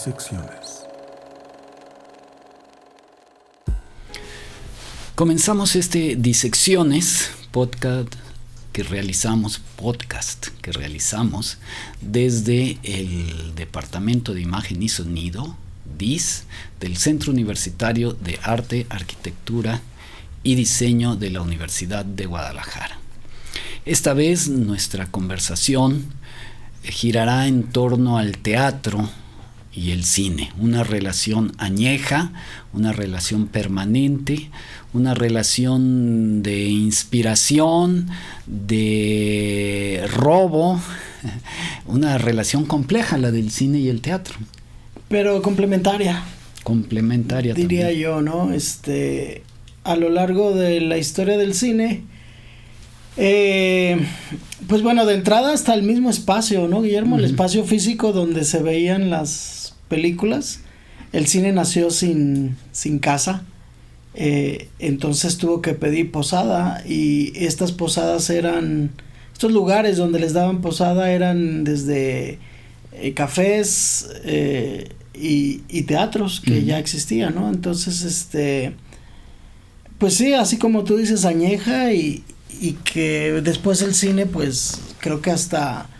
Disecciones. Comenzamos este Disecciones podcast que realizamos desde el Departamento de Imagen y Sonido, DIS, del Centro Universitario de Arte, Arquitectura y Diseño de la Universidad de Guadalajara. Esta vez nuestra conversación girará en torno al teatro y el cine, una relación añeja, una relación permanente, una relación de inspiración, de robo, una relación compleja, la del cine y el teatro. Pero complementaria. Complementaria diría también. yo, ¿no? A lo largo de la historia del cine, pues bueno, de entrada hasta el mismo espacio, ¿no, Guillermo? El espacio físico donde se veían las películas. El cine nació sin casa, entonces tuvo que pedir posada, y estas posadas estos lugares donde les daban posada eran desde cafés y teatros que ya existían, ¿no? Entonces, pues sí, así como tú dices, añeja, y que después el cine, pues creo que hasta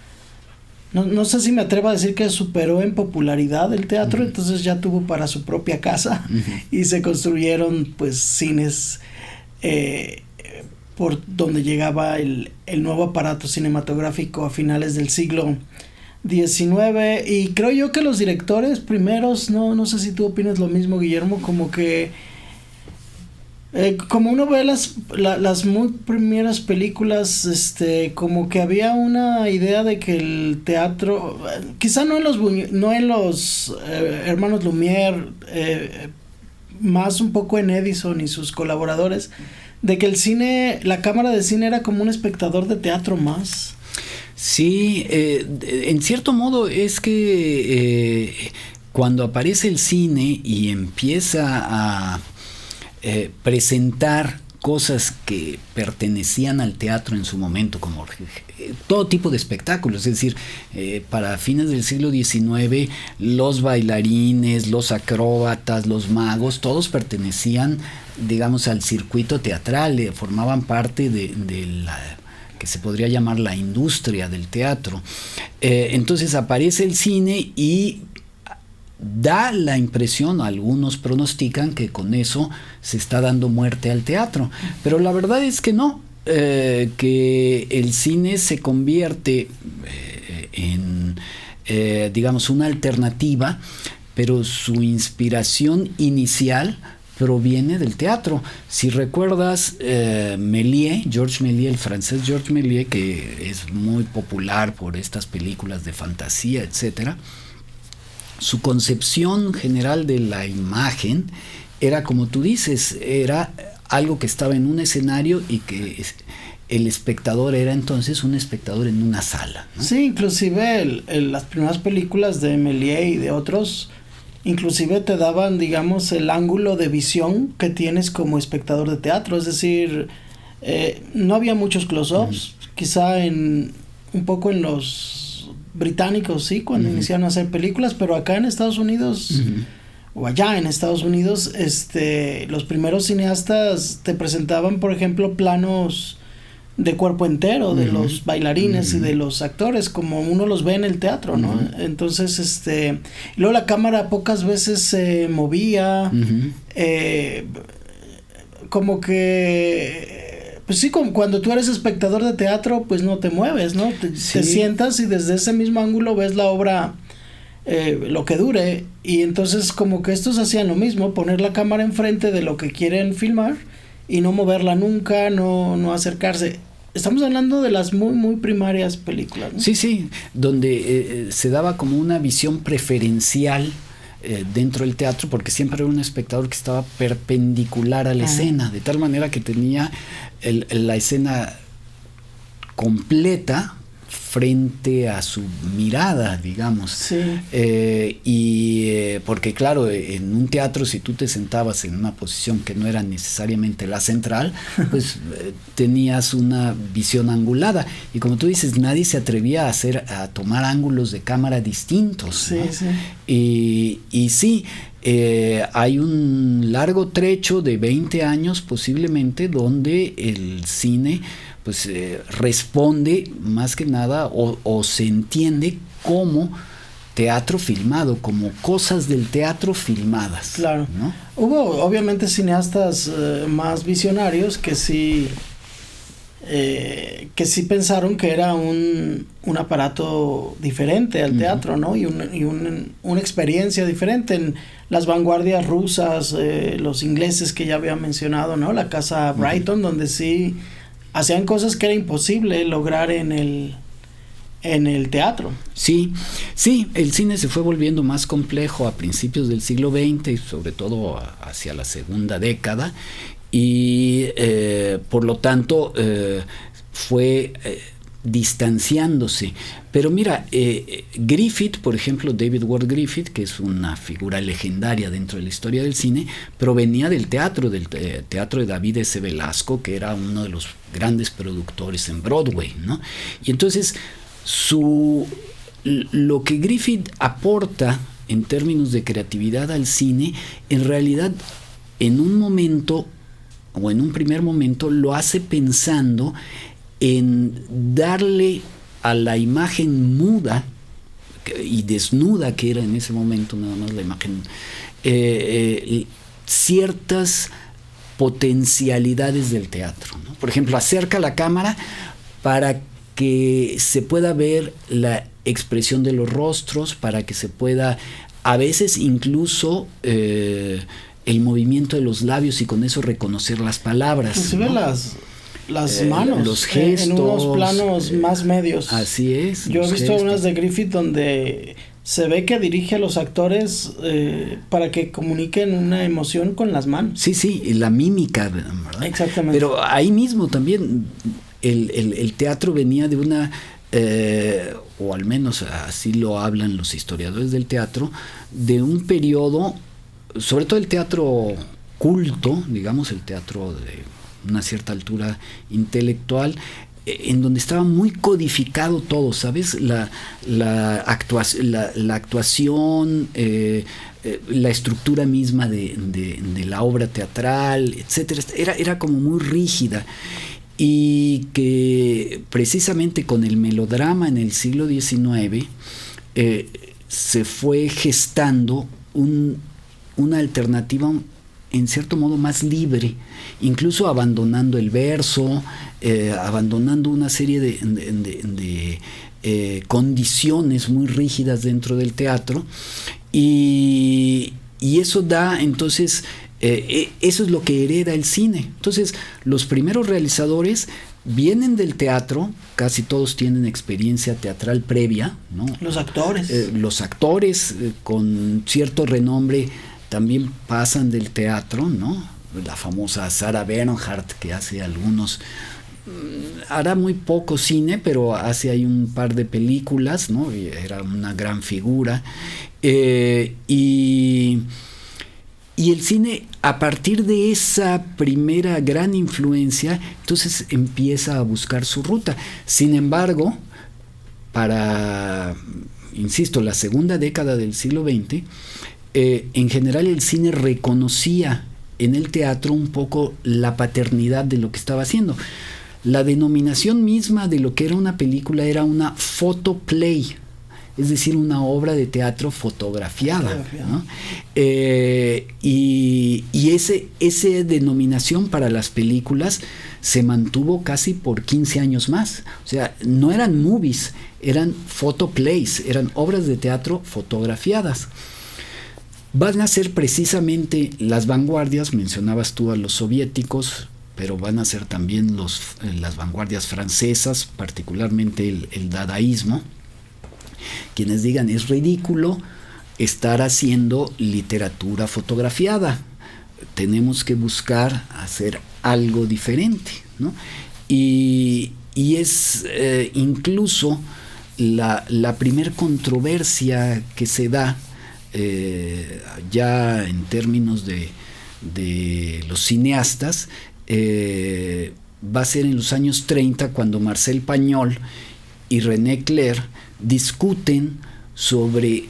no sé si me atrevo a decir que superó en popularidad el teatro. Entonces ya tuvo para su propia casa, y se construyeron pues cines por donde llegaba el nuevo aparato cinematográfico a finales del siglo XIX. Y creo yo que los directores primeros, no sé si tú opinas lo mismo, Guillermo, como que como uno ve las muy primeras películas, como que había una idea de que el teatro, quizá no en los hermanos Lumière, más un poco en Edison y sus colaboradores, de que el cine, la cámara de cine era como un espectador de teatro más. Sí, en cierto modo es que cuando aparece el cine y empieza a presentar cosas que pertenecían al teatro en su momento, como todo tipo de espectáculos, es decir, para fines del siglo XIX, los bailarines, los acróbatas, los magos, todos pertenecían, digamos, al circuito teatral, formaban parte de la que se podría llamar la industria del teatro. Entonces aparece el cine y da la impresión, algunos pronostican que con eso se está dando muerte al teatro, pero la verdad es que no, que el cine se convierte en, digamos, una alternativa, pero su inspiración inicial proviene del teatro. Si recuerdas, Georges Méliès, el francés Georges Méliès, que es muy popular por estas películas de fantasía, etcétera, su concepción general de la imagen era, como tú dices, era algo que estaba en un escenario y que el espectador era entonces un espectador en una sala, ¿no? Sí, inclusive las primeras películas de Méliès y de otros, inclusive te daban, digamos, el ángulo de visión que tienes como espectador de teatro. Es decir, no había muchos close-ups, quizá un poco en los británicos, sí, cuando iniciaron a hacer películas, pero acá en Estados Unidos, o allá en Estados Unidos, los primeros cineastas te presentaban, por ejemplo, planos de cuerpo entero de los bailarines y de los actores, como uno los ve en el teatro, ¿no? Entonces, y luego la cámara pocas veces se movía, como que, pues sí, como cuando tú eres espectador de teatro, pues no te mueves, ¿no? Te sientas y desde ese mismo ángulo ves la obra, lo que dure, y entonces como que estos hacían lo mismo, poner la cámara enfrente de lo que quieren filmar y no moverla nunca, no acercarse. Estamos hablando de las muy, muy primarias películas, ¿no? Sí, donde se daba como una visión preferencial dentro del teatro, porque siempre era un espectador que estaba perpendicular a la escena, de tal manera que tenía la escena completa frente a su mirada, digamos. Sí. Porque claro, en un teatro, si tú te sentabas en una posición que no era necesariamente la central, pues tenías una visión angulada, y como tú dices, nadie se atrevía a tomar ángulos de cámara distintos, sí, ¿no? sí. Y sí, hay un largo trecho de 20 años posiblemente donde el cine pues responde más que nada o se entiende como teatro filmado, como cosas del teatro filmadas. Claro, ¿no? Hubo obviamente cineastas más visionarios que sí pensaron que era un aparato diferente al teatro, ¿no? Y una experiencia diferente. En las vanguardias rusas, los ingleses que ya había mencionado, ¿no? La casa Brighton, donde sí hacían cosas que era imposible lograr en el teatro. Sí, el cine se fue volviendo más complejo a principios del siglo XX y sobre todo hacia la segunda década, y por lo tanto fue distanciándose. Pero mira, Griffith, por ejemplo, David Ward Griffith, que es una figura legendaria dentro de la historia del cine, provenía del teatro de David S. Velasco, que era uno de los grandes productores en Broadway, ¿no? Y entonces lo que Griffith aporta en términos de creatividad al cine, en realidad en un momento o en un primer momento lo hace pensando en darle a la imagen muda y desnuda, que era en ese momento nada más la imagen, ciertas potencialidades del teatro, ¿no? Por ejemplo, acerca la cámara para que se pueda ver la expresión de los rostros, para que se pueda, a veces incluso el movimiento de los labios, y con eso reconocer las palabras. Inclusive, ¿no? Las manos, los gestos, en unos planos más medios. Así es. Yo he visto unas de Griffith donde se ve que dirige a los actores para que comuniquen una emoción con las manos. Sí, y la mímica, ¿verdad? Exactamente. Pero ahí mismo también el teatro venía de una, o al menos así lo hablan los historiadores del teatro, de un periodo, sobre todo el teatro culto, digamos, el teatro de una cierta altura intelectual, en donde estaba muy codificado todo, ¿sabes? La actuación, la estructura misma de la obra teatral, etcétera, era como muy rígida, y que precisamente con el melodrama en el siglo XIX se fue gestando una alternativa en cierto modo más libre, incluso abandonando el verso, abandonando una serie de condiciones muy rígidas dentro del teatro, y eso da entonces, eso es lo que hereda el cine. Entonces los primeros realizadores vienen del teatro, casi todos tienen experiencia teatral previa, ¿no? Los actores con cierto renombre también pasan del teatro, ¿no? La famosa Sarah Bernhardt, que hace hará muy poco cine, pero hace ahí un par de películas, ¿no? Y era una gran figura. Y el cine, a partir de esa primera gran influencia, entonces empieza a buscar su ruta. Sin embargo, insisto, la segunda década del siglo XX, en general el cine reconocía en el teatro un poco la paternidad de lo que estaba haciendo. La denominación misma de lo que era una película era una photoplay, es decir, una obra de teatro fotografiada, ¿no? Y esa denominación para las películas se mantuvo casi por 15 años más. O sea, no eran movies, eran photoplays, eran obras de teatro fotografiadas. Van a ser precisamente las vanguardias, mencionabas tú a los soviéticos, pero van a ser también las vanguardias francesas, particularmente el dadaísmo, quienes digan: es ridículo estar haciendo literatura fotografiada, tenemos que buscar hacer algo diferente, ¿no? Y y es incluso la primer controversia que se da ya en términos de los cineastas, va a ser en los años 30 cuando Marcel Pagnol y René Clair discuten sobre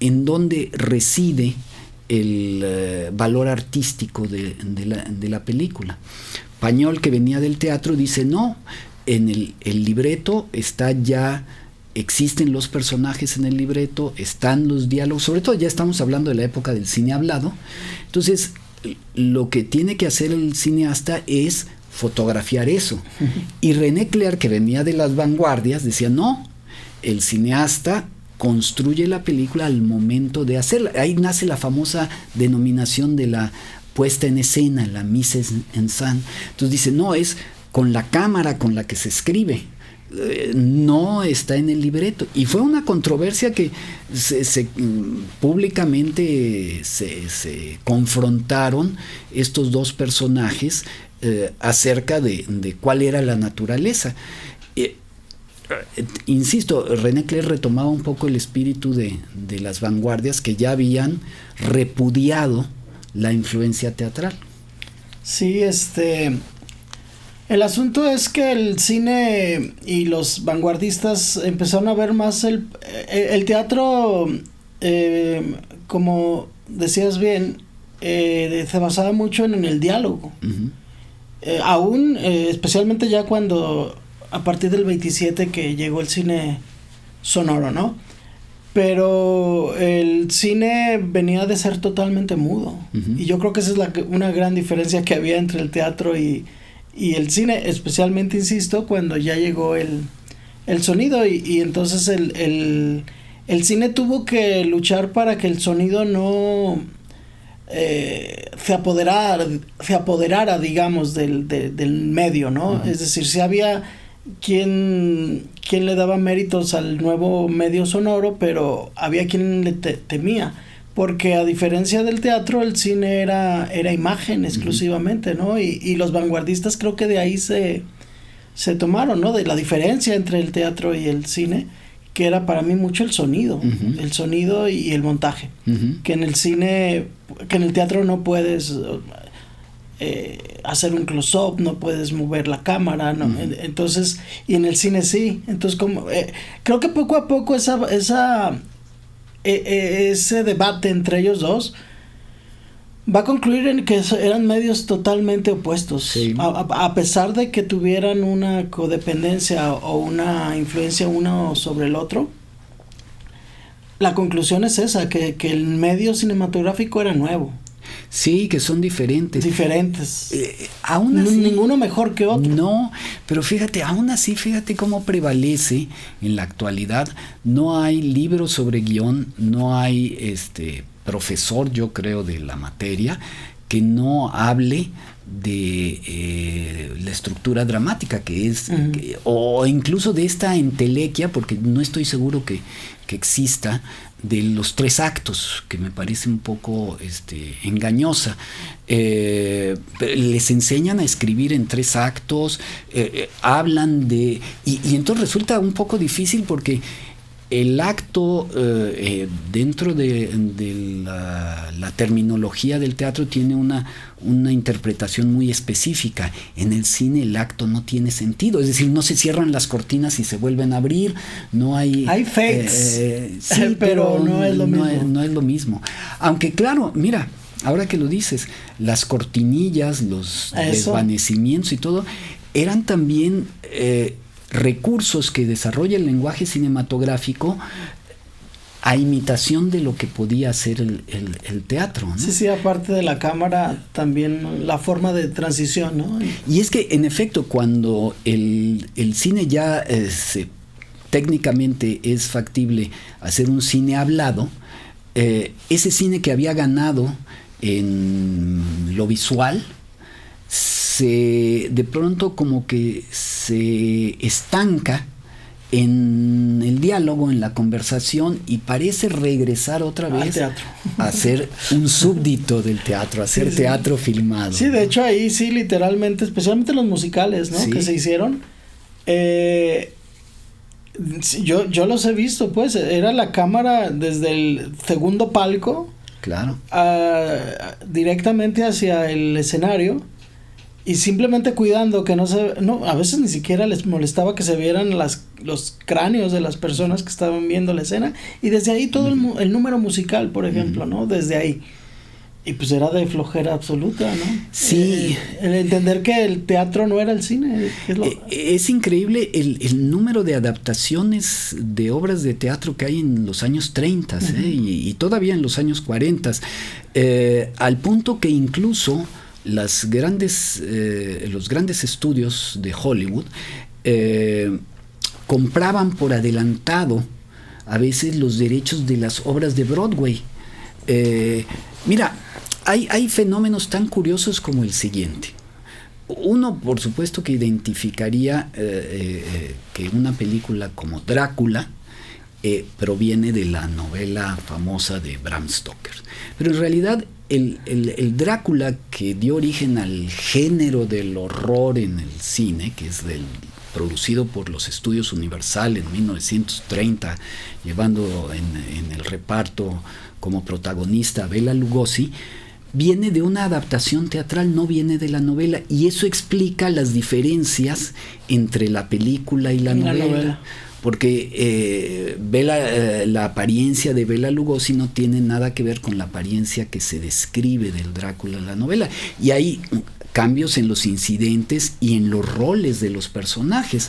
en dónde reside el valor artístico de la película. Pagnol, que venía del teatro, dice no, en el libreto está ya, existen los personajes en el libreto, están los diálogos, sobre todo ya estamos hablando de la época del cine hablado, entonces lo que tiene que hacer el cineasta es fotografiar eso. Y René Clair, que venía de las vanguardias, decía no, el cineasta construye la película al momento de hacerla. Ahí nace la famosa denominación de la puesta en escena, la mise en scène. Entonces dice, no, es con la cámara con la que se escribe, no está en el libreto. Y fue una controversia que públicamente se confrontaron estos dos personajes acerca de cuál era la naturaleza. Insisto, René Clair retomaba un poco el espíritu de las vanguardias que ya habían repudiado la influencia teatral. Sí, el asunto es que el cine y los vanguardistas empezaron a ver más el teatro, como decías bien, se basaba mucho en el diálogo. Uh-huh. Aún, especialmente ya cuando, a partir del 27 que llegó el cine sonoro, ¿no? Pero el cine venía de ser totalmente mudo. Uh-huh. Y yo creo que esa es una gran diferencia que había entre el teatro y el cine, especialmente, insisto, cuando ya llegó el sonido y entonces el cine tuvo que luchar para que el sonido no se apoderara, digamos, del medio, ¿no? Uh-huh. Es decir, si había quien le daba méritos al nuevo medio sonoro, pero había quien le temía, porque a diferencia del teatro, el cine era imagen exclusivamente, ¿no? Y los vanguardistas creo que de ahí se tomaron, ¿no? De la diferencia entre el teatro y el cine, que era para mí mucho el sonido, uh-huh. El sonido y el montaje, uh-huh. Que en el teatro no puedes hacer un close-up, no puedes mover la cámara, ¿no? Uh-huh. Entonces, y en el cine sí. Entonces, creo que poco a poco ese debate entre ellos dos va a concluir en que eran medios totalmente opuestos. Sí. A pesar de que tuvieran una codependencia o una influencia uno sobre el otro, la conclusión es esa, que el medio cinematográfico era nuevo. Sí, que son diferentes. Aún así, ninguno mejor que otro. No, pero aún así, fíjate cómo prevalece en la actualidad. No hay libros sobre guión, no hay profesor, yo creo, de la materia que no hable de la estructura dramática que es, uh-huh. O incluso de esta entelequia, porque no estoy seguro que exista, de los 3 actos, que me parece un poco engañosa. Les enseñan a escribir en 3 actos, hablan de... Y entonces resulta un poco difícil porque el acto dentro de la terminología del teatro tiene una interpretación muy específica. En el cine el acto no tiene sentido, es decir, no se cierran las cortinas y se vuelven a abrir, no hay fakes, sí, pero no es lo mismo. No es lo mismo. Aunque claro, mira, ahora que lo dices, las cortinillas, los desvanecimientos y todo, eran también recursos que desarrolla el lenguaje cinematográfico a imitación de lo que podía hacer el teatro, ¿no? Sí, aparte de la cámara, también la forma de transición, ¿no? Y es que, en efecto, cuando el cine ya técnicamente es factible hacer un cine hablado, ese cine que había ganado en lo visual, de pronto como que se estanca en el diálogo, en la conversación, y parece regresar otra vez a ser un súbdito del teatro, a hacer teatro filmado. Sí, de hecho ahí sí, literalmente, especialmente los musicales, ¿no? Sí. Que se hicieron, Sí, yo los he visto, pues, era la cámara desde el segundo palco, claro, directamente hacia el escenario, y simplemente cuidando que a veces ni siquiera les molestaba que se vieran los cráneos de las personas que estaban viendo la escena, y desde ahí todo el número musical, por ejemplo, ¿no? Desde ahí. Y pues era de flojera absoluta, ¿no? Sí. El entender que el teatro no era el cine. Es increíble el número de adaptaciones de obras de teatro que hay en los años 30, y todavía en los años 40, al punto que incluso los grandes estudios de Hollywood compraban por adelantado a veces los derechos de las obras de Broadway. Mira, hay fenómenos tan curiosos como el siguiente. Uno, por supuesto, que identificaría que una película como Drácula proviene de la novela famosa de Bram Stoker. Pero en realidad el Drácula que dio origen al género del horror en el cine, que es producido por los estudios Universal en 1930, llevando en el reparto como protagonista a Bela Lugosi, viene de una adaptación teatral, no viene de la novela, y eso explica las diferencias entre la película y la novela. Porque la apariencia de Bela Lugosi no tiene nada que ver con la apariencia que se describe del Drácula en la novela, y hay cambios en los incidentes y en los roles de los personajes,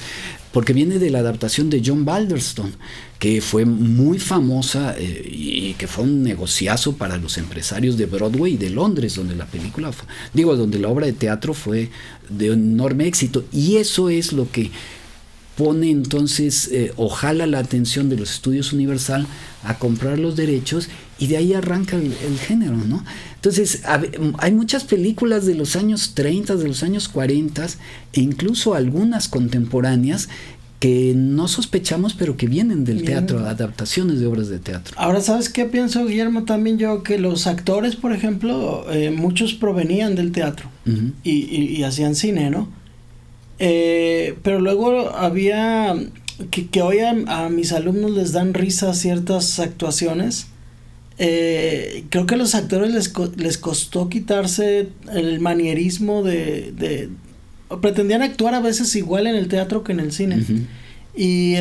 porque viene de la adaptación de John Balderston, que fue muy famosa y que fue un negociazo para los empresarios de Broadway y de Londres, donde donde la obra de teatro fue de enorme éxito, y eso es lo que pone entonces o jala la atención de los estudios Universal a comprar los derechos, y de ahí arranca el género, ¿no? Entonces hay muchas películas de los años 30, de los años 40, e incluso algunas contemporáneas que no sospechamos, pero que vienen del teatro, adaptaciones de obras de teatro. Ahora, ¿sabes qué pienso, Guillermo? También yo, que los actores, por ejemplo, muchos provenían del teatro y hacían cine, ¿no? Pero luego había que hoy a mis alumnos les dan risa ciertas actuaciones. Creo que a los actores les costó quitarse el manierismo pretendían actuar a veces igual en el teatro que en el cine. Y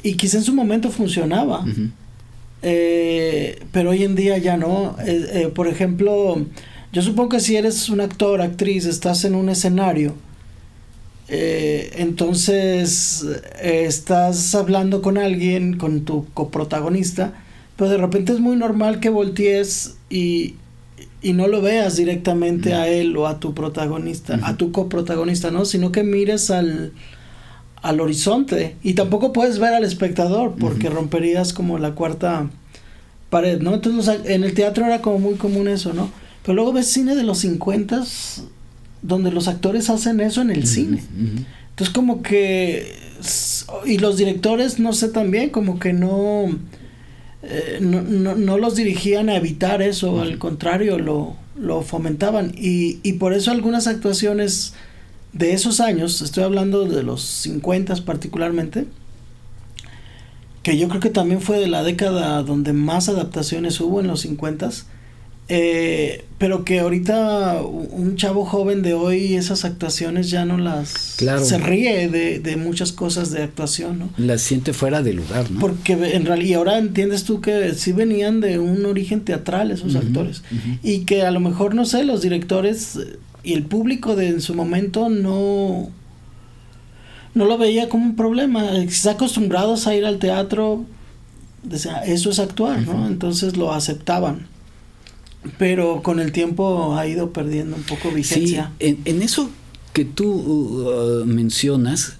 y quizá en su momento funcionaba. Pero hoy en día ya no. Por ejemplo, yo supongo que si eres un actor, actriz, estás en un escenario, entonces estás hablando con alguien, con tu coprotagonista, pero de repente es muy normal que voltees y no lo veas directamente a él o a tu protagonista, a tu coprotagonista, ¿no? Sino que mires al horizonte, y tampoco puedes ver al espectador porque romperías como la cuarta pared, ¿no? Entonces en el teatro era como muy común eso, ¿no? Pero luego ves cine de los 50s donde los actores hacen eso en el cine. Entonces como que y los directores, no sé, también como que no los dirigían a evitar eso, al contrario, lo fomentaban, y por eso algunas actuaciones de esos años, estoy hablando de los 50s particularmente, que yo creo que también fue de la década donde más adaptaciones hubo, en los 50s, pero que ahorita un chavo joven de hoy esas actuaciones ya no las... Claro. Se ríe de muchas cosas de actuación, ¿no? Las siente fuera de lugar, ¿no? Porque en realidad, y ahora entiendes tú que sí venían de un origen teatral esos actores, y que a lo mejor, no sé, los directores y el público en su momento no lo veía como un problema. Quizá acostumbrados a ir al teatro, decía, eso es actuar, ¿no? Entonces lo aceptaban. Pero con el tiempo ha ido perdiendo un poco vigencia. Sí, en eso que tú mencionas,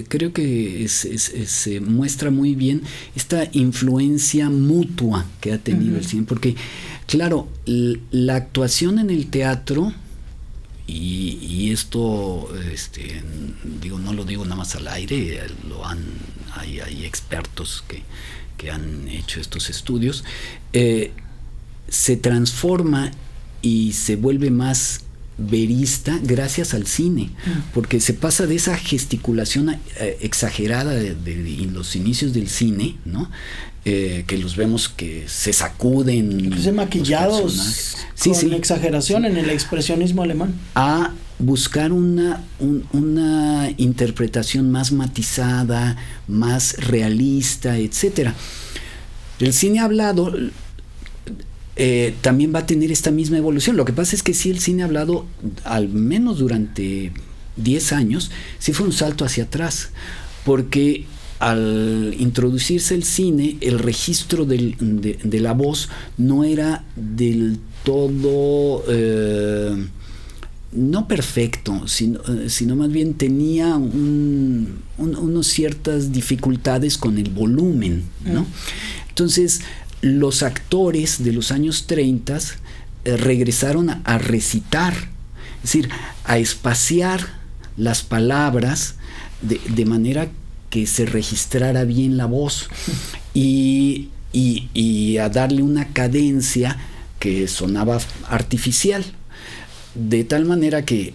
creo que se muestra muy bien esta influencia mutua que ha tenido el cine, porque claro, la actuación en el teatro, y esto no lo digo nada más al aire, hay expertos que han hecho estos estudios, se transforma y se vuelve más verista gracias al cine, porque se pasa de esa gesticulación exagerada de los inicios del cine, ¿no? Que los vemos que se sacuden, incluso maquillados con exageración en el expresionismo alemán, a buscar una interpretación más matizada, más realista, etcétera. El cine hablado también va a tener esta misma evolución. Lo que pasa es que sí, el cine hablado, al menos durante 10 años, sí fue un salto hacia atrás, porque al introducirse el cine, el registro de la voz no era del todo, no perfecto, sino más bien tenía unas ciertas dificultades con el volumen, ¿no? Entonces, los actores de los años 30 regresaron a recitar, es decir, a espaciar las palabras de manera que se registrara bien la voz y a darle una cadencia que sonaba artificial, de tal manera que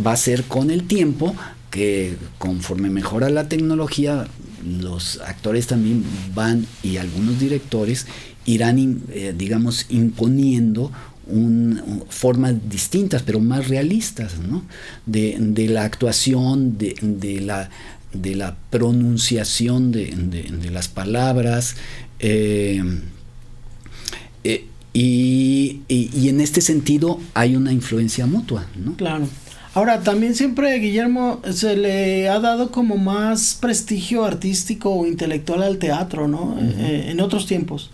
va a ser con el tiempo que, conforme mejora la tecnología, los actores también van, y algunos directores irán digamos imponiendo formas distintas pero más realistas, ¿no? de la actuación, de la pronunciación de las palabras, y en este sentido hay una influencia mutua, ¿no? Claro. Ahora, también siempre, Guillermo, se le ha dado como más prestigio artístico o intelectual al teatro, ¿no? En otros tiempos.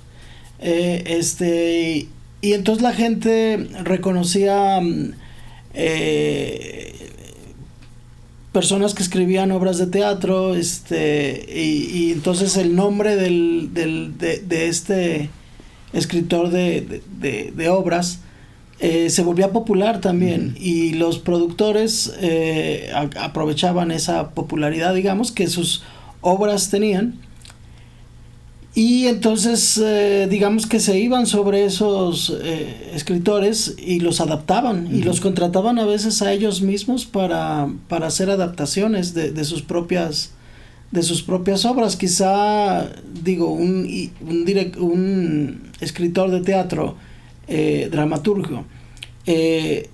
Y entonces la gente reconocía personas que escribían obras de teatro, y entonces el nombre de este escritor de obras se volvía popular también, y los productores aprovechaban esa popularidad, digamos, que sus obras tenían, y entonces digamos que se iban sobre esos escritores y los adaptaban, y los contrataban a veces a ellos mismos para hacer adaptaciones de sus propias obras. Quizá, digo, un escritor de teatro, dramaturgo, de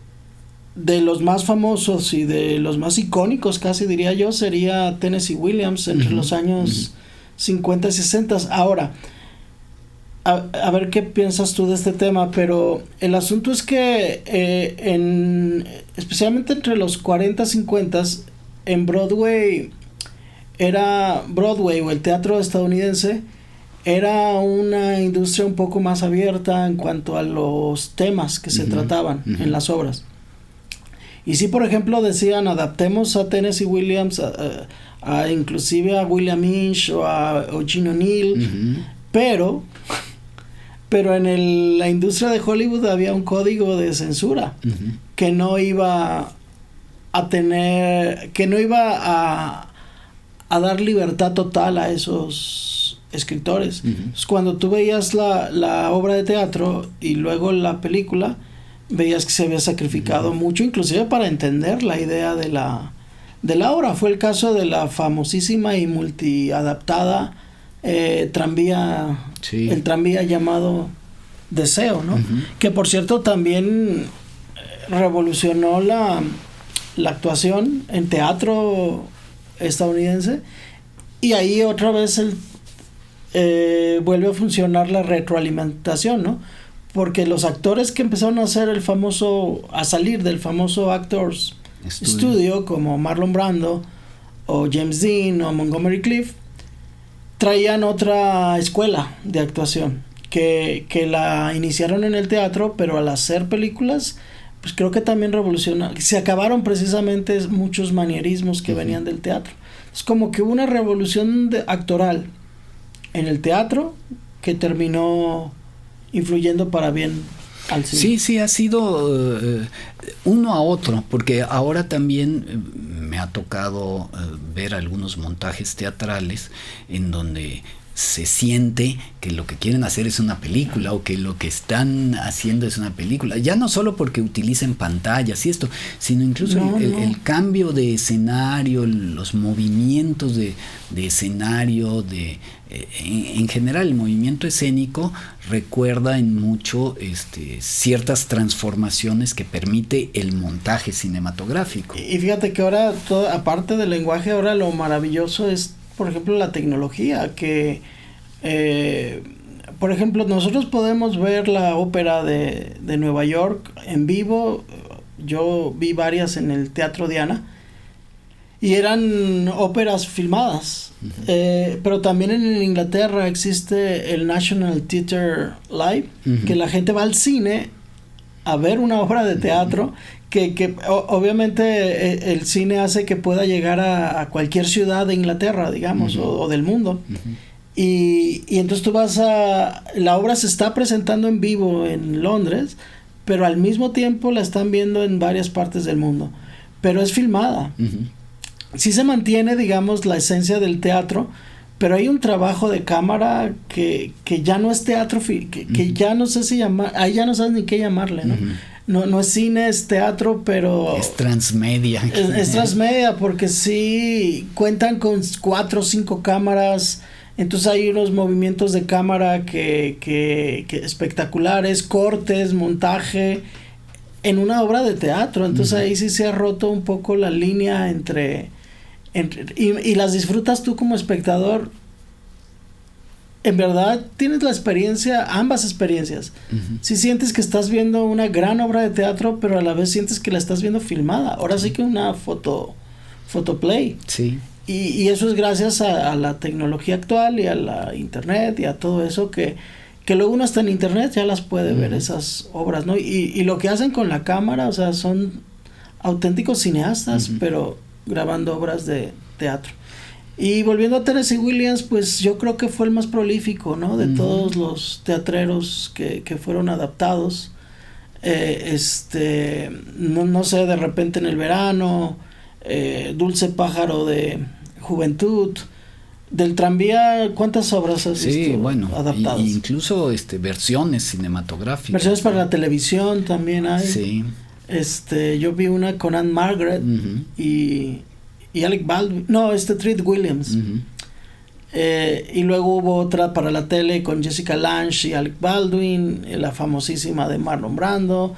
los más famosos y de los más icónicos, casi diría yo, sería Tennessee Williams entre los años 50 y 60. Ahora, a ver qué piensas tú de este tema, pero el asunto es que especialmente entre los 40 y 50 en Broadway o el teatro estadounidense era una industria un poco más abierta en cuanto a los temas que se trataban en las obras. Y si, por ejemplo, decían, adaptemos a Tennessee Williams, inclusive a William Inge o Gene O'Neill, pero en la industria de Hollywood había un código de censura que no iba a tener, que no iba a dar libertad total a esos escritores. Entonces, cuando tú veías la obra de teatro y luego la película, veías que se había sacrificado mucho, inclusive para entender la idea de la obra. Fue el caso de la famosísima y multiadaptada tranvía, el tranvía llamado Deseo, ¿no? Que por cierto también revolucionó la actuación en teatro estadounidense, y ahí otra vez vuelve a funcionar la retroalimentación, ¿no? Porque los actores que empezaron a salir del famoso Actors Studio, como Marlon Brando o James Dean o Montgomery Clift, traían otra escuela de actuación que la iniciaron en el teatro, pero al hacer películas, pues creo que también revolucionaron. Se acabaron precisamente muchos manierismos que venían del teatro. Es como que hubo una revolución actoral en el teatro que terminó influyendo para bien al cine. Sí, ha sido uno a otro, porque ahora también me ha tocado ver algunos montajes teatrales en donde se siente que lo que quieren hacer es una película o que lo que están haciendo es una película. Ya no solo porque utilicen pantallas y esto, sino incluso el cambio de escenario, los movimientos de escenario, en general el movimiento escénico recuerda en mucho ciertas transformaciones que permite el montaje cinematográfico. Y fíjate que ahora, aparte del lenguaje, ahora lo maravilloso es, por ejemplo, la tecnología, que por ejemplo, nosotros podemos ver la ópera de Nueva York en vivo. Yo vi varias en el Teatro Diana y eran óperas filmadas. Pero también en Inglaterra existe el National Theatre Live, que la gente va al cine a ver una obra de teatro, que obviamente el cine hace que pueda llegar a cualquier ciudad de Inglaterra, digamos, o del mundo. Y entonces tú la obra se está presentando en vivo en Londres, pero al mismo tiempo la están viendo en varias partes del mundo, pero es filmada. Sí se mantiene, digamos, la esencia del teatro, pero hay un trabajo de cámara que ya no es teatro, que ya no sé si ahí ya no sabes ni qué llamarle, ¿no? No es cine, es teatro, pero... Es transmedia. Es transmedia, porque sí cuentan con 4 o 5 cámaras, entonces hay unos movimientos de cámara que espectaculares, cortes, montaje, en una obra de teatro. Entonces ahí sí se ha roto un poco la línea y las disfrutas tú como espectador. En verdad tienes la experiencia, ambas experiencias. Sí sientes que estás viendo una gran obra de teatro, pero a la vez sientes que la estás viendo filmada. Ahora sí que una photoplay. Sí. Y eso es gracias a la tecnología actual y a la internet y a todo eso que luego uno hasta en internet ya las puede ver esas obras, ¿no? Y lo que hacen con la cámara, o sea, son auténticos cineastas, pero grabando obras de teatro. Y volviendo a Tennessee Williams, pues yo creo que fue el más prolífico, ¿no? De todos los teatreros que fueron adaptados. No sé, de repente en el verano, Dulce Pájaro de Juventud, del Tranvía, ¿cuántas obras has visto bueno, adaptadas? Incluso versiones cinematográficas. Versiones para la televisión también hay. Sí. Yo vi una con Anne Margaret y Alec Baldwin, Treat Williams. Y luego hubo otra para la tele con Jessica Lange y Alec Baldwin, la famosísima de Marlon Brando.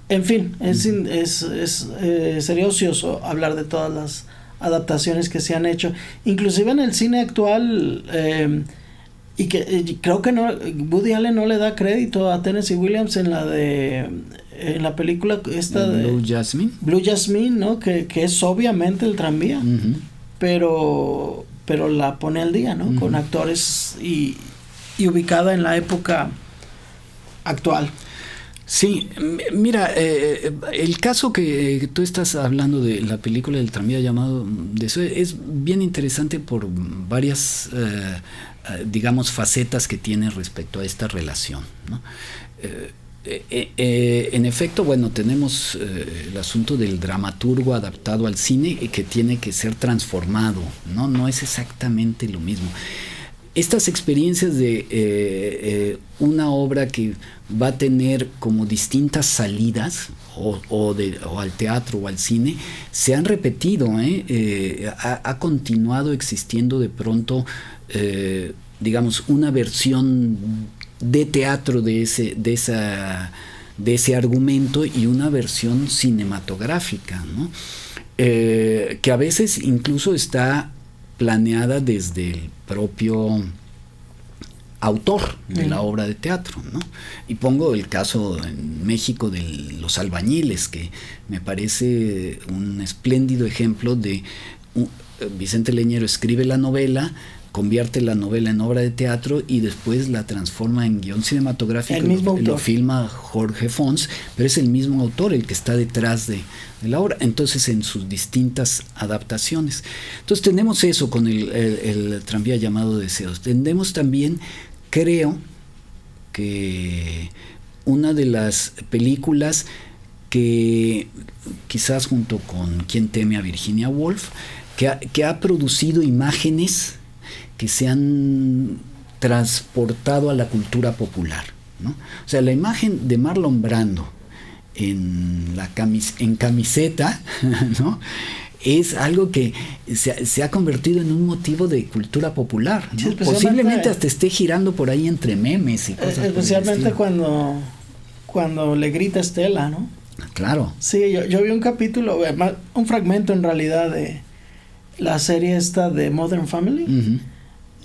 En fin, sería ocioso hablar de todas las adaptaciones que se han hecho, inclusive en el cine actual, y que creo que Woody Allen no le da crédito a Tennessee Williams en la película esta de Blue Jasmine, ¿no? Que es obviamente el tranvía, pero la pone al día, ¿no? Con actores y ubicada en la época actual. Sí, mira, el caso que tú estás hablando de la película del tranvía llamado de eso es bien interesante por varias, digamos, facetas que tiene respecto a esta relación, ¿no? En efecto, bueno, tenemos el asunto del dramaturgo adaptado al cine que tiene que ser transformado, no es exactamente lo mismo. Estas experiencias de una obra que va a tener como distintas salidas o al teatro o al cine se han repetido, ha continuado existiendo de pronto, digamos, una versión de teatro de ese argumento y una versión cinematográfica, ¿no? Que a veces incluso está planeada desde el propio autor de la obra de teatro, ¿no? Y pongo el caso en México de Los Albañiles, que me parece un espléndido ejemplo de Vicente Leñero escribe la novela, convierte la novela en obra de teatro y después la transforma en guión cinematográfico. El mismo autor. Lo filma Jorge Fons, pero es el mismo autor el que está detrás de la obra, entonces en sus distintas adaptaciones. Entonces tenemos eso con el tranvía llamado Deseos. Tenemos también, creo que una de las películas que quizás junto con Quien teme a Virginia Woolf, que ha producido imágenes que se han transportado a la cultura popular, ¿no? O sea, la imagen de Marlon Brando en camiseta, ¿no? Es algo que se ha convertido en un motivo de cultura popular, ¿no? Sí, posiblemente hasta esté girando por ahí entre memes y cosas. Especialmente cuando le grita Estela, ¿no? Claro. Sí, yo vi un capítulo, un fragmento en realidad de la serie esta de Modern Family, uh-huh.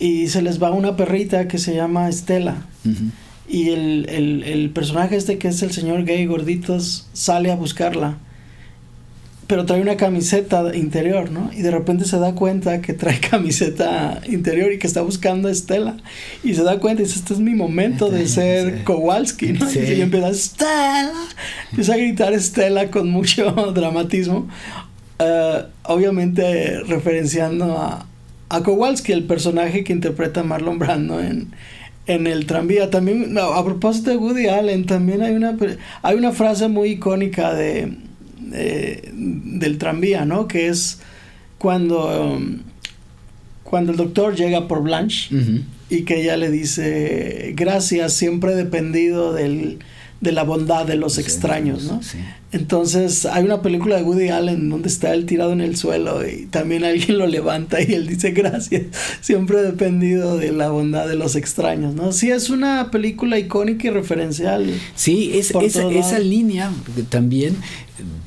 Y se les va una perrita que se llama Estela, uh-huh. Y el personaje que es el señor gay gorditos sale a buscarla, pero trae una camiseta interior, ¿no? Y de repente se da cuenta que trae camiseta interior y que está buscando a Estela. Y se da cuenta y dice, este es mi momento de ser Kowalski, ¿no? Sí. Y empieza, Estela. Empieza a gritar Estela con mucho dramatismo. Obviamente referenciando a Kowalski, el personaje que interpreta Marlon Brando en el tranvía. También, a propósito de Woody Allen, también hay una frase muy icónica del tranvía, ¿no? Que es cuando el doctor llega por Blanche, uh-huh. Y que ella le dice, gracias, siempre he dependido de la bondad de los extraños, ¿no? Sí. Entonces hay una película de Woody Allen donde está él tirado en el suelo y también alguien lo levanta y él dice, gracias, siempre he dependido de la bondad de los extraños, ¿no? Sí, es una película icónica y referencial. Sí, esa línea también,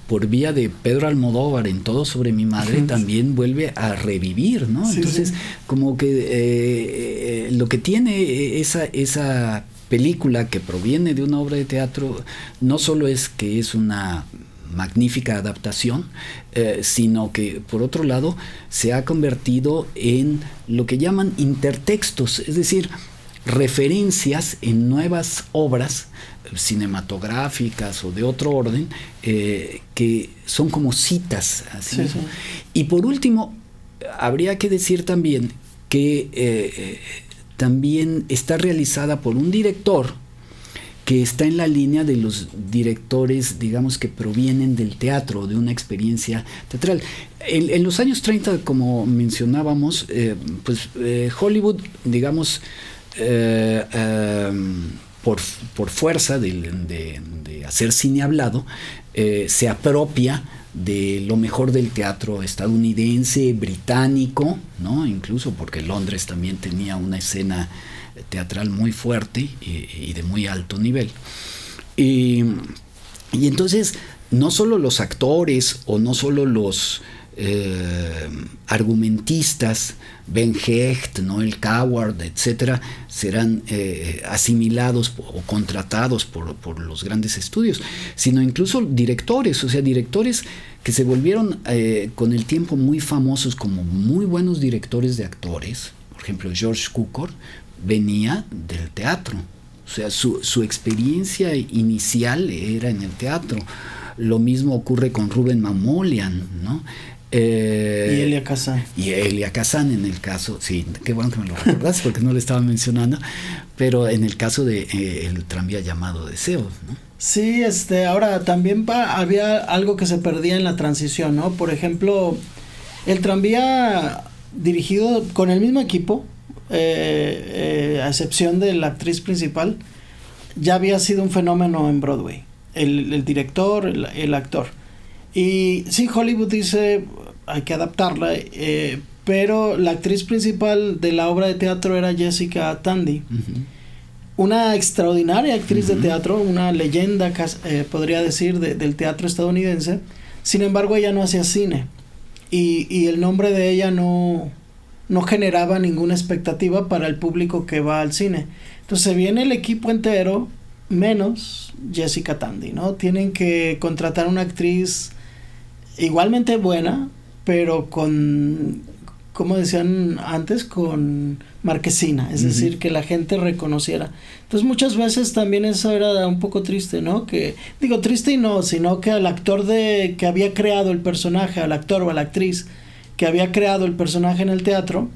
por vía de Pedro Almodóvar en Todo sobre mi madre, también vuelve a revivir, ¿no? Sí, entonces, sí. Como que lo que tiene esa película que proviene de una obra de teatro no solo es que es una magnífica adaptación, sino que por otro lado se ha convertido en lo que llaman intertextos, es decir, referencias en nuevas obras cinematográficas o de otro orden, que son como citas así, sí, sí. Y por último habría que decir también que también está realizada por un director que está en la línea de los directores, digamos, que provienen del teatro, de una experiencia teatral. En los años 30, como mencionábamos, Hollywood, digamos, por fuerza de hacer cine hablado, se apropia de lo mejor del teatro estadounidense, británico, ¿no? Incluso porque Londres también tenía una escena teatral muy fuerte y de muy alto nivel. Y entonces, no solo los actores o no solo los argumentistas, Ben Hecht, Noel Coward, etcétera, serán asimilados o contratados por los grandes estudios, sino incluso directores, o sea, directores que se volvieron con el tiempo muy famosos como muy buenos directores de actores. Por ejemplo, George Cukor venía del teatro, o sea, su experiencia inicial era en el teatro. Lo mismo ocurre con Ruben Mamoulian, ¿no? Y Elia Kazan. Y Elia Kazan en el caso, sí, qué bueno que me lo recordaste porque no le estaba mencionando, pero en el caso de el tranvía llamado Deseos, ¿no? Sí, ahora también había algo que se perdía en la transición, ¿no? Por ejemplo, el tranvía dirigido con el mismo equipo, a excepción de la actriz principal, ya había sido un fenómeno en Broadway. El director, el actor. Y sí, Hollywood dice, hay que adaptarla, pero la actriz principal de la obra de teatro era Jessica Tandy. Uh-huh. Una extraordinaria actriz de teatro, una leyenda, podría decir, del teatro estadounidense. Sin embargo, ella no hacía cine. Y el nombre de ella no generaba ninguna expectativa para el público que va al cine. Entonces viene el equipo entero, menos Jessica Tandy, ¿no? Tienen que contratar una actriz igualmente buena, pero con, como decían antes, con marquesina, es decir, que la gente reconociera. Entonces muchas veces también eso era un poco triste, ¿no? Que, digo, triste y no, sino que al actor que había creado el personaje, al actor o a la actriz que había creado el personaje en el teatro,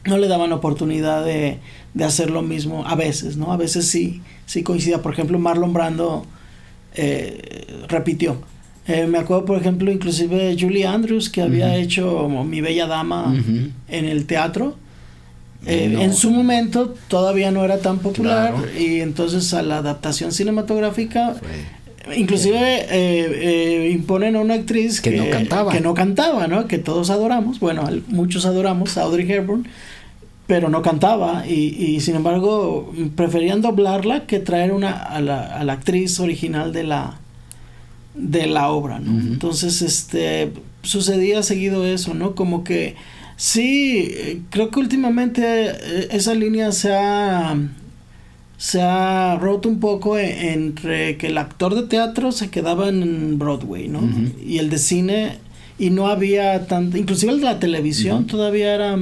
no le daban oportunidad de hacer lo mismo a veces, ¿no? A veces sí coincidía. Por ejemplo, Marlon Brando repitió. Me acuerdo, por ejemplo, inclusive Julie Andrews, que había hecho Mi Bella Dama en el teatro. No. En su momento todavía no era tan popular, Claro. y entonces a la adaptación cinematográfica inclusive imponen a una actriz que no cantaba, ¿no? Que todos adoramos, bueno, muchos adoramos, Audrey Hepburn, pero no cantaba, y sin embargo preferían doblarla que traer a la actriz original de la obra, ¿no? Uh-huh. Entonces sucedía seguido eso, ¿no? Como que sí, creo que últimamente esa línea se ha roto un poco entre que el actor de teatro se quedaba en Broadway, ¿no? Uh-huh. Y el de cine, y no había tanto, inclusive el de la televisión uh-huh. todavía era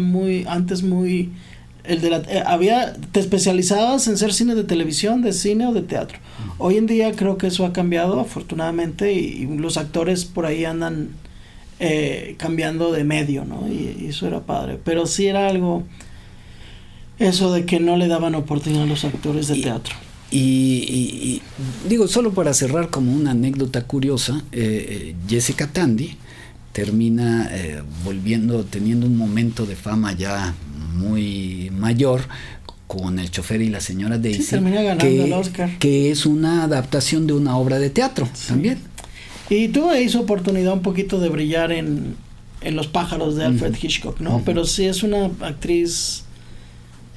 te especializabas en ser cine de televisión, de cine o de teatro. Uh-huh. Hoy en día creo que eso ha cambiado afortunadamente, y los actores por ahí andan cambiando de medio, ¿no? Y eso era padre, pero sí era algo, eso de que no le daban oportunidad a los actores de teatro. Y digo, solo para cerrar como una anécdota curiosa, Jessica Tandy termina teniendo un momento de fama ya muy mayor con El chofer y la señora Daisy, sí, termina ganando el Oscar, que es una adaptación de una obra de teatro, sí. También. Y tuvo ahí su oportunidad un poquito de brillar en Los pájaros de Alfred uh-huh. Hitchcock, ¿no? Uh-huh. Pero sí es una actriz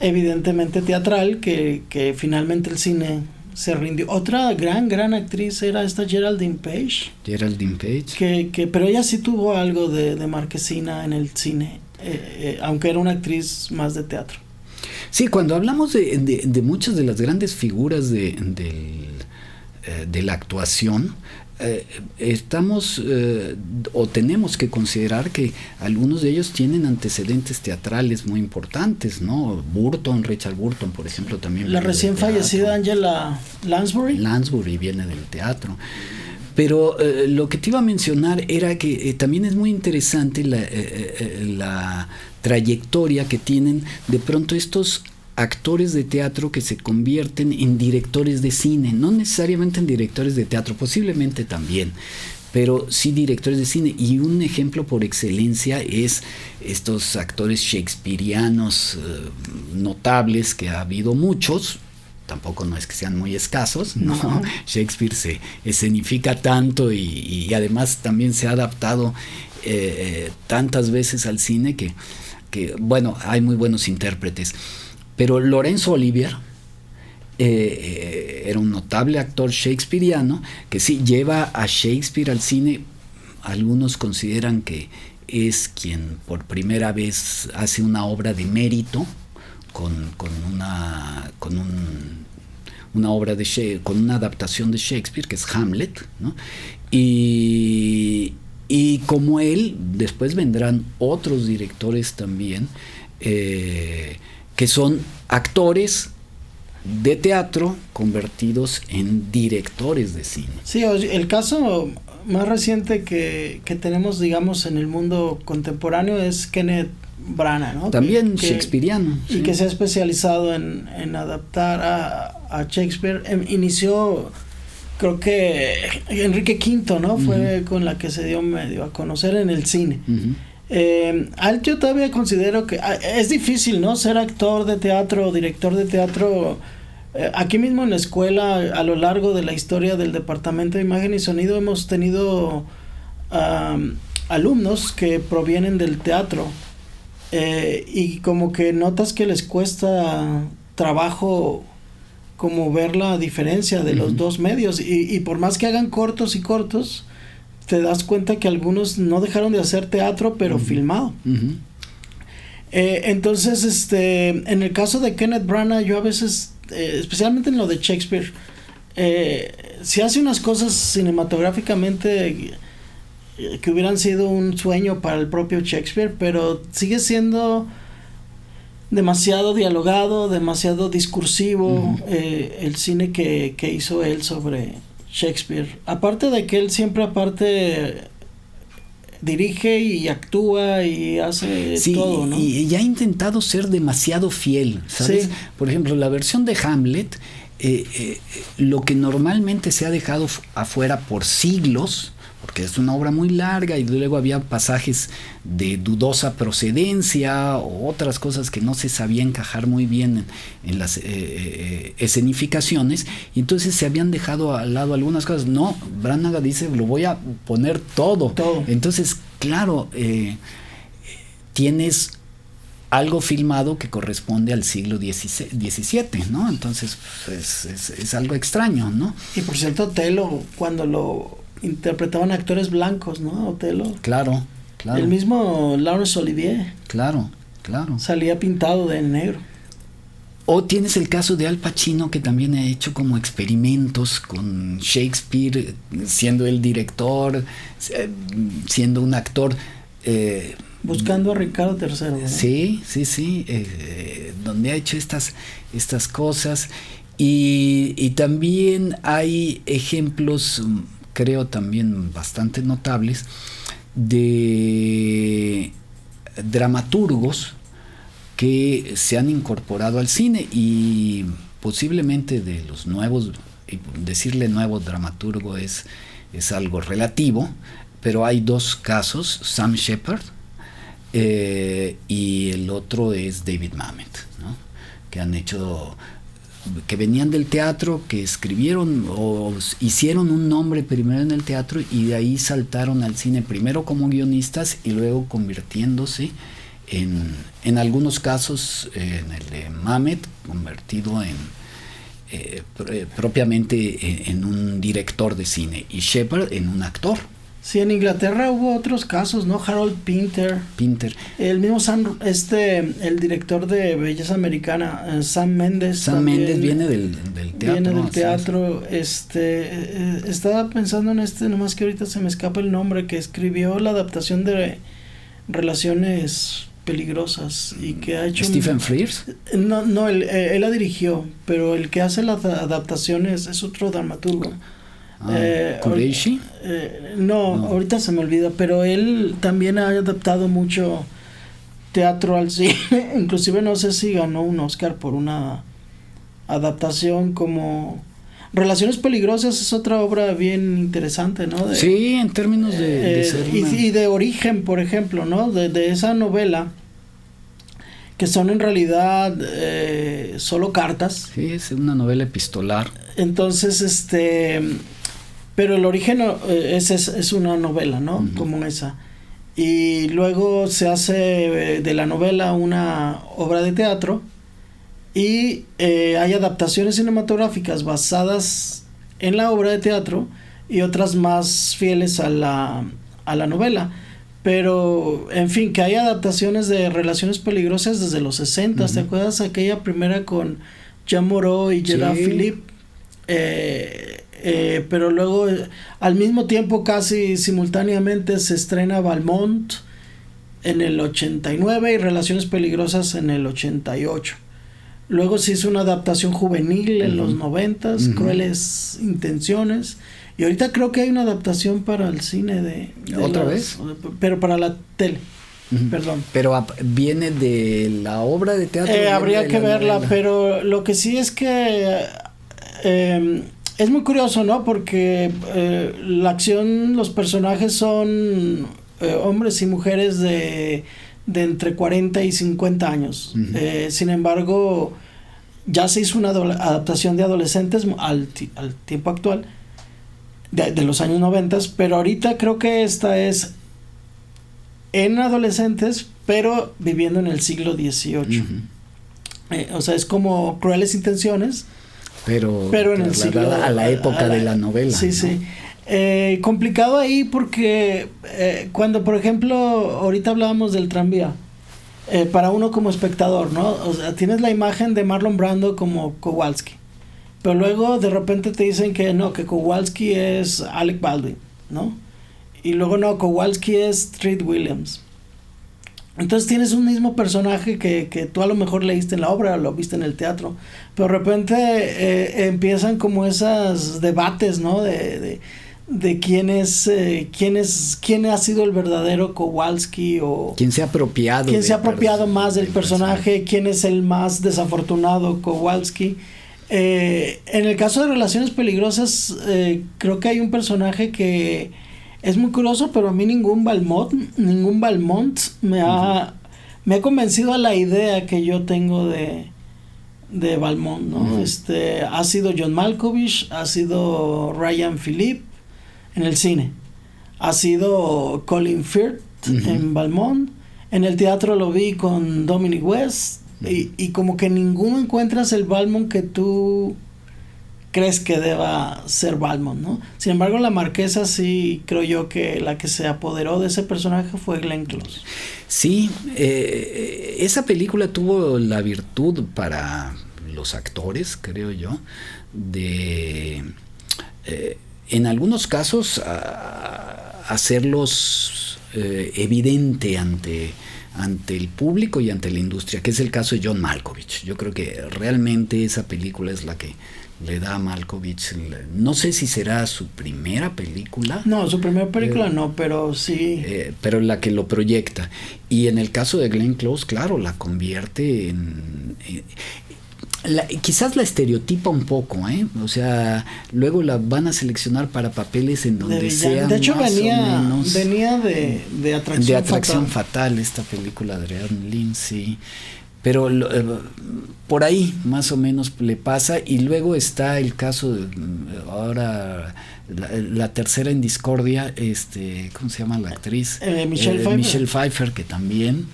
evidentemente teatral que finalmente el cine se rindió. Otra gran actriz era esta Geraldine Page. Pero ella sí tuvo algo de marquesina en el cine, aunque era una actriz más de teatro. Sí, cuando hablamos de muchas de las grandes figuras de la actuación, estamos o tenemos que considerar que algunos de ellos tienen antecedentes teatrales muy importantes, ¿no? Richard Burton, por ejemplo, también. La recién fallecida Angela Lansbury viene del teatro. Pero lo que te iba a mencionar era que también es muy interesante la trayectoria que tienen de pronto estos actores de teatro que se convierten en directores de cine, no necesariamente en directores de teatro, posiblemente también, pero sí directores de cine. Y un ejemplo por excelencia es estos actores shakespearianos notables, que ha habido muchos, tampoco no es que sean muy escasos, ¿no? Uh-huh. Shakespeare se escenifica tanto y además también se ha adaptado tantas veces al cine que bueno, hay muy buenos intérpretes. Pero Laurence Olivier era un notable actor shakespeariano que sí lleva a Shakespeare al cine. Algunos consideran que es quien por primera vez hace una obra de mérito con una adaptación de Shakespeare, que es Hamlet, ¿no? Y como él, después vendrán otros directores también, que son actores de teatro convertidos en directores de cine. Sí, el caso más reciente que tenemos, digamos, en el mundo contemporáneo es Kenneth Branagh, ¿no? También shakespeariano. Y sí, que se ha especializado en adaptar a Shakespeare. Inició, creo que Enrique V, ¿no? Uh-huh. Fue con la que se dio medio a conocer en el cine. Uh-huh. Yo todavía considero que es difícil, ¿no? Ser actor de teatro o director de teatro. Aquí mismo en la escuela, a lo largo de la historia del departamento de imagen y sonido, hemos tenido alumnos que provienen del teatro, y como que notas que les cuesta trabajo como ver la diferencia de uh-huh. los dos medios, y por más que hagan cortos, te das cuenta que algunos no dejaron de hacer teatro, pero uh-huh. filmado. Uh-huh. Entonces, en el caso de Kenneth Branagh, yo a veces, especialmente en lo de Shakespeare, si hace unas cosas cinematográficamente que hubieran sido un sueño para el propio Shakespeare, pero sigue siendo demasiado dialogado, demasiado discursivo, uh-huh. El cine que hizo él sobre Shakespeare. Aparte de que él siempre dirige y actúa y hace todo, ¿no? Y ha intentado ser demasiado fiel, ¿sabes? Sí. Por ejemplo, la versión de Hamlet, lo que normalmente se ha dejado afuera por siglos, porque es una obra muy larga y luego había pasajes de dudosa procedencia o otras cosas que no se sabía encajar muy bien en las escenificaciones, y entonces se habían dejado al lado algunas cosas. No, Branagh dice, lo voy a poner todo. Entonces, claro, tienes algo filmado que corresponde al siglo XVII, ¿no? Entonces es algo extraño, ¿no? Y por cierto, Otelo, cuando lo interpretaban actores blancos, ¿no? Otelo. Claro. El mismo Laurence Olivier. Claro. Salía pintado de negro. O tienes el caso de Al Pacino, que también ha hecho como experimentos con Shakespeare, siendo el director, siendo un actor. Buscando a Ricardo III, ¿verdad? Sí, donde ha hecho estas cosas. Y también hay ejemplos, creo también bastante notables, de dramaturgos que se han incorporado al cine, y posiblemente de los nuevos, y decirle nuevo dramaturgo es algo relativo, pero hay dos casos: Sam Shepard, y el otro es David Mamet, ¿no? Que venían del teatro, que escribieron o hicieron un nombre primero en el teatro y de ahí saltaron al cine, primero como guionistas y luego convirtiéndose en algunos casos, en el de Mamet, convertido propiamente en un director de cine, y Shepard en un actor. Sí, en Inglaterra hubo otros casos, ¿no? Harold Pinter. El mismo el director de Belleza Americana, Sam Mendes. Sam Mendes viene del teatro. Viene del teatro. Estaba pensando en nomás que ahorita se me escapa el nombre, que escribió la adaptación de Relaciones Peligrosas y que ha hecho... ¿Stephen Frears? No, él la dirigió, pero el que hace las adaptaciones es otro dramaturgo. ¿Qureshi? No, ahorita se me olvida, pero él también ha adaptado mucho teatro al cine. Inclusive no sé si ganó un Oscar por una adaptación como Relaciones Peligrosas. Es otra obra bien interesante, ¿no? Sí, en términos de ser y de origen, por ejemplo, ¿no? De esa novela, que son en realidad solo cartas. Sí, es una novela epistolar. Entonces, pero el origen es una novela, ¿no? Uh-huh. Como esa. Y luego se hace de la novela una obra de teatro, y hay adaptaciones cinematográficas basadas en la obra de teatro y otras más fieles a la novela. Pero, en fin, que hay adaptaciones de Relaciones Peligrosas desde los 60. Uh-huh. ¿Te acuerdas aquella primera con Jean Moreau y Gerard Philippe? Pero luego, al mismo tiempo, casi simultáneamente, se estrena Valmont en el 89 y Relaciones Peligrosas en el 88. Luego se hizo una adaptación juvenil en los 90s, Crueles Intenciones. Y ahorita creo que hay una adaptación para el cine de ¿Otra vez? Pero para la tele. Perdón. Pero viene de la obra de teatro. Habría que verla, novela. Pero lo que sí es que es muy curioso, ¿no? Porque la acción, los personajes son hombres y mujeres de entre 40 y 50 años. Uh-huh. Sin embargo, ya se hizo una adaptación de adolescentes al tiempo actual, de los años 90, pero ahorita creo que esta es en adolescentes, pero viviendo en el siglo XVIII. Uh-huh. O sea, es como Crueles Intenciones, pero en el siglo... A la época de la novela. Sí, ¿no? Sí. Complicado ahí porque cuando, por ejemplo, ahorita hablábamos del tranvía, para uno como espectador, ¿no? O sea, tienes la imagen de Marlon Brando como Kowalski, pero luego de repente te dicen que no, que Kowalski es Alec Baldwin, ¿no? Y luego no, Kowalski es Treat Williams. Entonces tienes un mismo personaje que tú a lo mejor leíste en la obra o lo viste en el teatro, pero de repente empiezan como esos debates, ¿no? De quién ha sido el verdadero Kowalski, o quién se ha apropiado más del personaje, quién es el más desafortunado Kowalski. En el caso de Relaciones Peligrosas, creo que hay un personaje que Es muy curioso, pero a mí ningún Valmont me ha convencido a la idea que yo tengo de Valmont, ¿no? Ha sido John Malkovich, ha sido Ryan Philippe en el cine, ha sido Colin Firth en Valmont, en el teatro lo vi con Dominic West, y como que ninguno encuentras el Valmont que tú crees que deba ser Valmont, ¿no? Sin embargo, la Marquesa sí creo yo que la que se apoderó de ese personaje fue Glenn Close. Sí, esa película tuvo la virtud para los actores, creo yo, de en algunos casos hacerlos evidente ante el público y ante la industria, que es el caso de John Malkovich. Yo creo que realmente esa película es la que le da a Malkovich, no sé si será su primera película. No, su primera película no, pero sí. Pero la que lo proyecta. Y en el caso de Glenn Close, claro, la convierte en quizás la estereotipa un poco, o sea, luego la van a seleccionar para papeles en donde sea. De hecho, venía de Atracción Fatal, esta película de Adrian Lindsay. Pero por ahí más o menos le pasa. Y luego está el caso de ahora la tercera en discordia, ¿cómo se llama la actriz? Michelle Pfeiffer, que también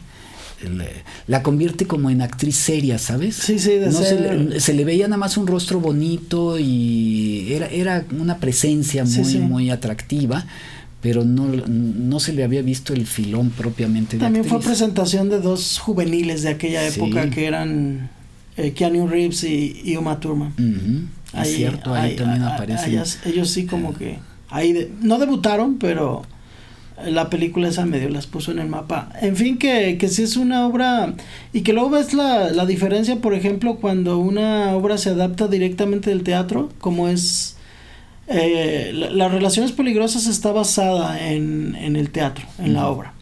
la convierte como en actriz seria, ¿sabes? Sí, se le veía nada más un rostro bonito y era una presencia muy atractiva, pero no se le había visto el filón propiamente de También actriz. Fue presentación de dos juveniles de aquella época que eran Keanu Reeves y Uma Thurman. Es cierto, ahí también aparecen. Ellos sí como que no debutaron, pero la película esa medio las puso en el mapa. En fin, que sí es una obra, y que luego ves la diferencia, por ejemplo, cuando una obra se adapta directamente del teatro, como es Las Relaciones Peligrosas, está basada en el teatro, en la obra.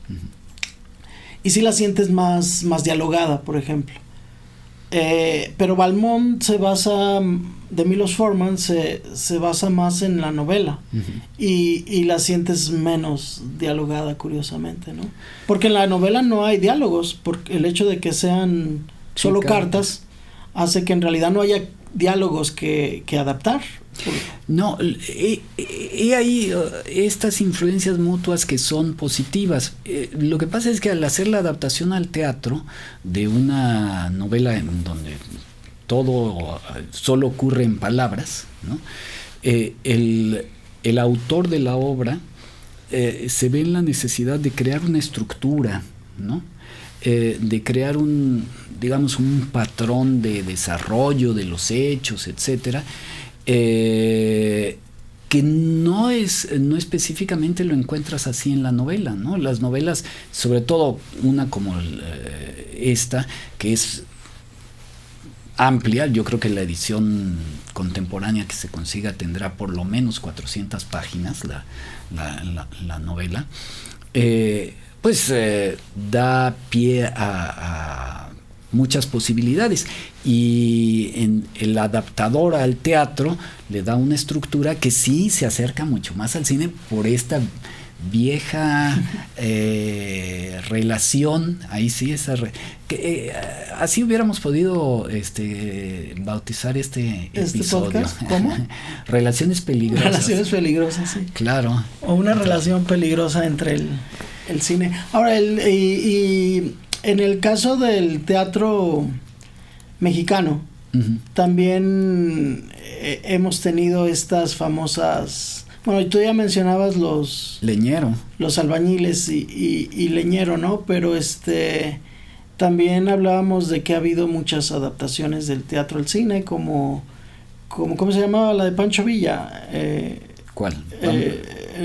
Y sí la sientes más dialogada, por ejemplo. Pero Valmont de Milos Forman se basa más en la novela, y la sientes menos dialogada, curiosamente, ¿no? Porque en la novela no hay diálogos, porque el hecho de que sean solo cartas hace que en realidad no haya diálogos que adaptar. No, y hay estas influencias mutuas que son positivas. Lo que pasa es que al hacer la adaptación al teatro de una novela en donde todo solo ocurre en palabras, ¿no? El autor de la obra se ve en la necesidad de crear una estructura, ¿no? De crear un patrón de desarrollo de los hechos, etcétera, que no específicamente lo encuentras así en la novela, ¿no? Las novelas, sobre todo una como esta, que es amplia, yo creo que la edición contemporánea que se consiga tendrá por lo menos 400 páginas la novela, da pie a muchas posibilidades, y el adaptador al teatro le da una estructura que sí se acerca mucho más al cine por esta vieja relación. Ahí sí, así hubiéramos podido bautizar este episodio. Podcast, ¿cómo? Relaciones peligrosas. Relaciones peligrosas, sí. Claro. O una relación peligrosa entre el cine. Ahora, y en el caso del teatro mexicano, también hemos tenido estas famosas... Bueno, tú ya mencionabas los albañiles y Leñero, ¿no? Pero también hablábamos de que ha habido muchas adaptaciones del teatro al cine, como ¿cómo se llamaba la de Pancho Villa? ¿Cuál?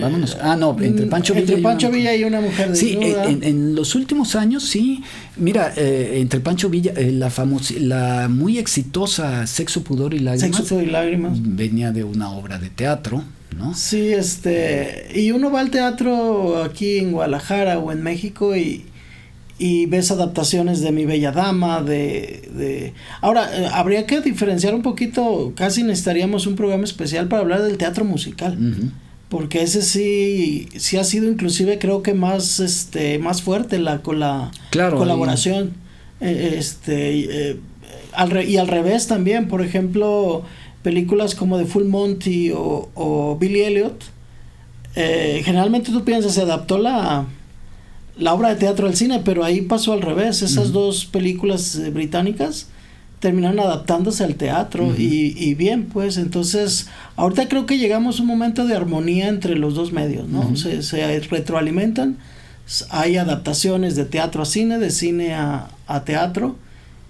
Vámonos. Entre Pancho Villa y una mujer desnuda. Sí, en los últimos años, sí. Mira, entre Pancho Villa, la muy exitosa Sexo, Pudor y Lágrimas. Venía de una obra de teatro, ¿no? Sí, y uno va al teatro aquí en Guadalajara o en México y ves adaptaciones de Mi Bella Dama, Ahora, habría que diferenciar un poquito, casi necesitaríamos un programa especial para hablar del teatro musical. porque ese sí ha sido inclusive creo que más más fuerte la colaboración. Y al revés también, por ejemplo, películas como The Full Monty o Billy Elliot, generalmente tú piensas se adaptó la obra de teatro al cine, pero ahí pasó al revés. Esas dos películas británicas terminaron adaptándose al teatro y bien, pues entonces ahorita creo que llegamos a un momento de armonía entre los dos medios, ¿no? Se retroalimentan, hay adaptaciones de teatro a cine, de cine a teatro,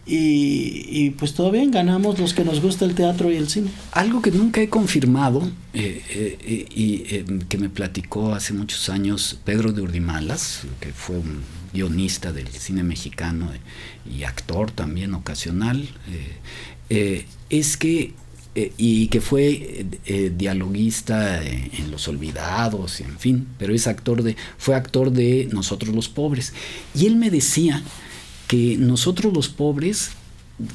y pues todo bien, ganamos los que nos gusta el teatro y el cine. Algo que nunca he confirmado que me platicó hace muchos años Pedro de Urdimalas, que fue un guionista del cine mexicano y actor también ocasional, es que y que fue dialoguista en Los Olvidados, en fin, pero fue actor de Nosotros los Pobres, y él me decía que Nosotros los Pobres,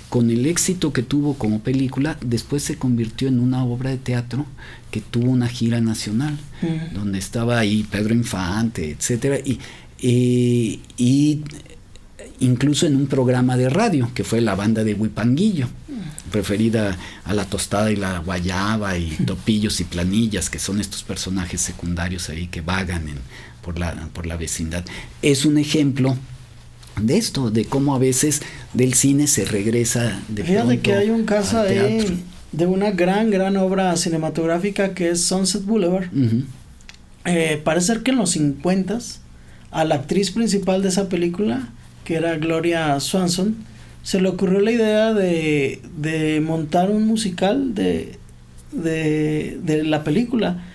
con el éxito que tuvo como película, después se convirtió en una obra de teatro que tuvo una gira nacional, donde estaba ahí Pedro Infante, etcétera, y incluso en un programa de radio que fue La Banda de Huipanguillo, referida a la tostada y la guayaba y topillos y planillas, que son estos personajes secundarios ahí que vagan por la vecindad. Es un ejemplo de esto, de cómo a veces del cine se regresa de Fíjate pronto que hay un caso al teatro. ahí de una gran obra cinematográfica que es Sunset Boulevard. Parece ser que en los 50s a la actriz principal de esa película, que era Gloria Swanson, se le ocurrió la idea de montar un musical de la película,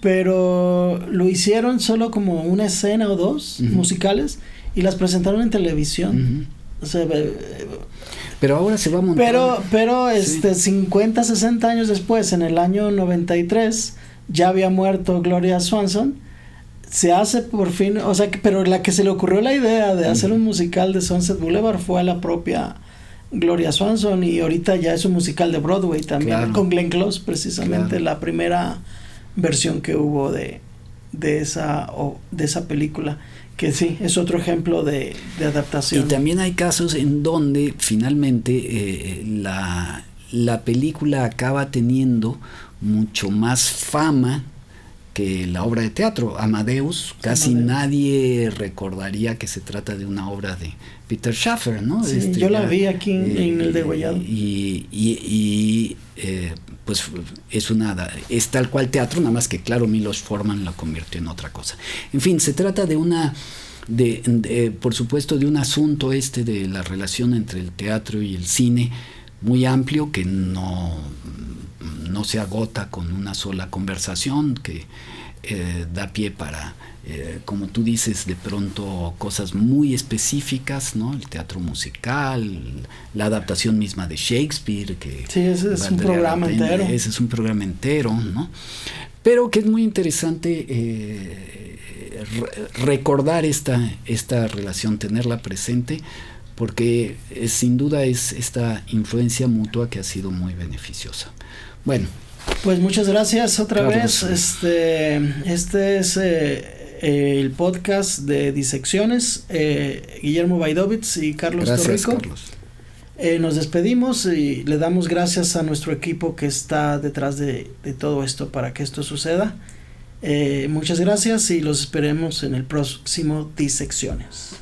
pero lo hicieron solo como una escena o dos musicales y las presentaron en televisión. O sea, pero ahora se va a montar. Pero 50, 60 años después, en el año 93, ya había muerto Gloria Swanson. Se hace por fin, o sea, pero la que se le ocurrió la idea de hacer un musical de Sunset Boulevard fue a la propia Gloria Swanson, y ahorita ya es un musical de Broadway también, con Glenn Close, precisamente la primera versión que hubo de esa película, que sí, es otro ejemplo de adaptación. Y también hay casos en donde finalmente la película acaba teniendo mucho más fama que la obra de teatro. Amadeus, casi nadie recordaría que se trata de una obra de Peter Shaffer, ¿no? Sí, yo la vi aquí en el Degollado. Pues es tal cual teatro, nada más que claro, Milos Forman lo convirtió en otra cosa. En fin, se trata por supuesto, de un asunto de la relación entre el teatro y el cine muy amplio, que no se agota con una sola conversación, que da pie para, como tú dices, de pronto cosas muy específicas, ¿no? El teatro musical, la adaptación misma de Shakespeare, que sí, ese es un programa entero. Ese es un programa entero, ¿no? Pero que es muy interesante recordar esta relación, tenerla presente, porque sin duda es esta influencia mutua que ha sido muy beneficiosa. Bueno, pues muchas gracias otra Carlos. vez. Este es el podcast de Disecciones, Guillermo Baidovitz y Carlos Torrico. Carlos. Nos despedimos y le damos gracias a nuestro equipo que está detrás de todo esto para que esto suceda. Muchas gracias y los esperemos en el próximo Disecciones.